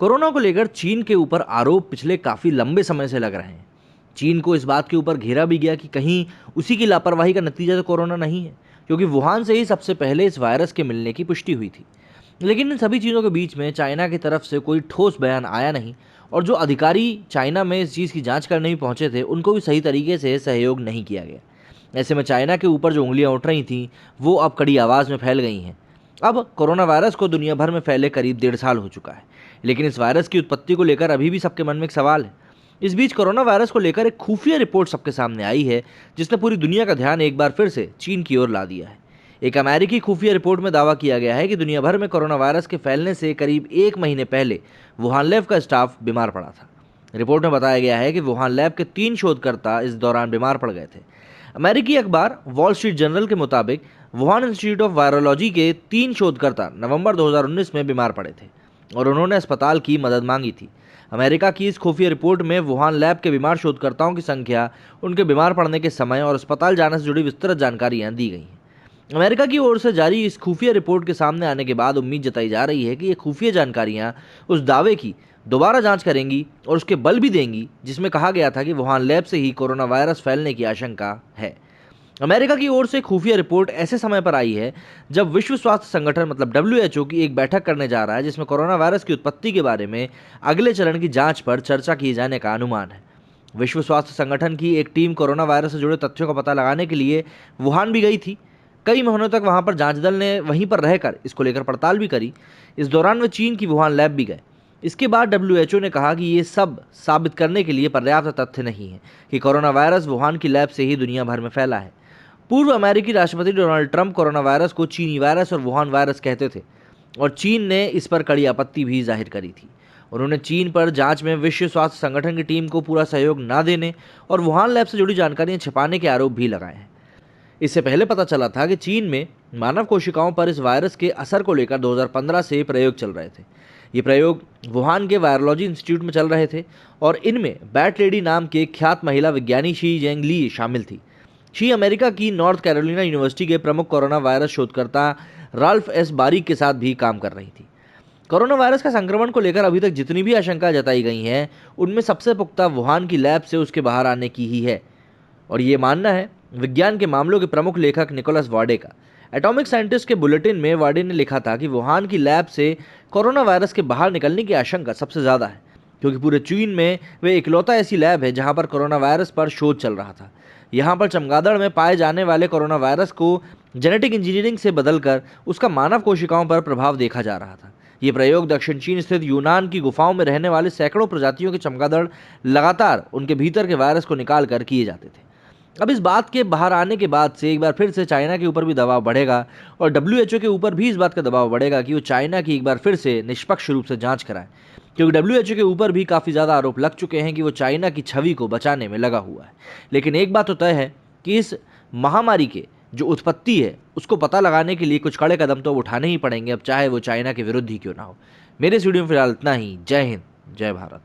Corona को लेकर चीन के ऊपर आरोप पिछले काफी लंबे समय से लग रहे हैं। चीन को इस बात के ऊपर घेरा भी गया कि कहीं उसी की लापरवाही का नतीजा तो कोरोना नहीं है, क्योंकि वुहान से ही सबसे पहले इस वायरस के मिलने की पुष्टि हुई थी। लेकिन इन सभी चीज़ों के बीच में चाइना की तरफ से कोई ठोस बयान आया नहीं, और जो अधिकारी चाइना में इस चीज़ की जांच करने भी पहुंचे थे उनको भी सही तरीके से सहयोग नहीं किया गया। ऐसे में चाइना के ऊपर जो उंगलियां उठ रही थीं वो अब कड़ी आवाज़ में फैल गई हैं। अब कोरोना वायरस को दुनिया भर में फैले करीब 1.5 साल हो चुका है, लेकिन इस वायरस की उत्पत्ति को लेकर अभी भी सबके मन में एक सवाल है। इस बीच कोरोना वायरस को लेकर एक खुफिया रिपोर्ट सबके सामने आई है, जिसने पूरी दुनिया का ध्यान एक बार फिर से चीन की ओर ला दिया है। एक अमेरिकी खुफिया रिपोर्ट में दावा किया गया है कि दुनिया भर में कोरोना वायरस के फैलने से करीब 1 महीने पहले वुहान लैब का स्टाफ बीमार पड़ा था। रिपोर्ट में बताया गया है कि वुहान लैब के 3 शोधकर्ता इस दौरान बीमार पड़ गए थे। अमेरिकी अखबार वॉल स्ट्रीट जर्नल के मुताबिक वुहान इंस्टीट्यूट ऑफ वायरोलॉजी के 3 शोधकर्ता नवंबर 2019 में बीमार पड़े थे और उन्होंने अस्पताल की मदद मांगी थी। अमेरिका की इस खुफिया रिपोर्ट में वुहान लैब के बीमार शोधकर्ताओं की संख्या, उनके बीमार पड़ने के समय और अस्पताल जाने से जुड़ी विस्तृत जानकारियां दी गई हैं। अमेरिका की ओर से जारी इस खुफिया रिपोर्ट के सामने आने के बाद उम्मीद जताई जा रही है कि ये खुफिया जानकारियां उस दावे की दोबारा जांच करेंगी और उसके बल भी देंगी जिसमें कहा गया था कि वुहान लैब से ही कोरोना वायरस फैलने की आशंका है। अमेरिका की ओर से खुफिया रिपोर्ट ऐसे समय पर आई है जब विश्व स्वास्थ्य संगठन मतलब WHO की एक बैठक करने जा रहा है, जिसमें कोरोना वायरस की उत्पत्ति के बारे में अगले चरण की जांच पर चर्चा किए जाने का अनुमान है। विश्व स्वास्थ्य संगठन की एक टीम कोरोना वायरस से जुड़े तथ्यों का पता लगाने के लिए वुहान भी गई थी। कई महीनों तक वहां पर जांच दल ने वहीं पर रहकर इसको लेकर पड़ताल भी करी। इस दौरान वे चीन की वुहान लैब भी गए। इसके बाद WHO ने कहा कि ये सब साबित करने के लिए पर्याप्त तथ्य नहीं है कि कोरोना वायरस वुहान की लैब से ही दुनिया भर में फैला है। पूर्व अमेरिकी राष्ट्रपति डोनाल्ड ट्रंप कोरोना वायरस को चीनी वायरस और वुहान वायरस कहते थे और चीन ने इस पर कड़ी आपत्ति भी जाहिर करी थी। उन्होंने चीन पर जांच में विश्व स्वास्थ्य संगठन की टीम को पूरा सहयोग न देने और वुहान लैब से जुड़ी जानकारियां छिपाने के आरोप भी लगाए हैं। इससे पहले पता चला था कि चीन में मानव कोशिकाओं पर इस वायरस के असर को लेकर 2015 से प्रयोग चल रहे थे। ये प्रयोग वुहान के वायरोलॉजी इंस्टीट्यूट में चल रहे थे और इनमें बैट लेडी नाम के ख्यात महिला विज्ञानी शी जेंगली शामिल थी। शी अमेरिका की नॉर्थ कैरोलिना यूनिवर्सिटी के प्रमुख कोरोना वायरस शोधकर्ता राल्फ एस बारिक के साथ भी काम कर रही थी। कोरोना वायरस का संक्रमण को लेकर अभी तक जितनी भी आशंका जताई गई हैं, उनमें सबसे पुख्ता वुहान की लैब से उसके बाहर आने की ही है, और ये मानना है विज्ञान के मामलों के प्रमुख लेखक निकोलस वाडे का। एटॉमिक साइंटिस्ट के बुलेटिन में वाडे ने लिखा था कि वुहान की लैब से कोरोना वायरस के बाहर निकलने की आशंका सबसे ज़्यादा है, क्योंकि पूरे चीन में वे इकलौता ऐसी लैब है जहां पर कोरोना वायरस पर शोध चल रहा था। यहाँ पर चमगादड़ में पाए जाने वाले कोरोना वायरस को जेनेटिक इंजीनियरिंग से बदलकर उसका मानव कोशिकाओं पर प्रभाव देखा जा रहा था। ये प्रयोग दक्षिण चीन स्थित यूनान की गुफाओं में रहने वाले सैकड़ों प्रजातियों के चमगादड़ लगातार उनके भीतर के वायरस को निकाल कर किए जाते थे। अब इस बात के बाहर आने के बाद से एक बार फिर से चाइना के ऊपर भी दबाव बढ़ेगा और WHO के ऊपर भी इस बात का दबाव बढ़ेगा कि वो चाइना की एक बार फिर से निष्पक्ष रूप से जांच कराए, क्योंकि WHO के ऊपर भी काफ़ी ज़्यादा आरोप लग चुके हैं कि वो चाइना की छवि को बचाने में लगा हुआ है। लेकिन एक बात तो तय है कि इस महामारी के जो उत्पत्ति है उसको पता लगाने के लिए कुछ कड़े कदम तो उठाने ही पड़ेंगे, अब चाहे वो चाइना के विरुद्ध ही क्यों ना हो। मेरे इस वीडियो में फिलहाल इतना ही। जय हिंद, जय भारत।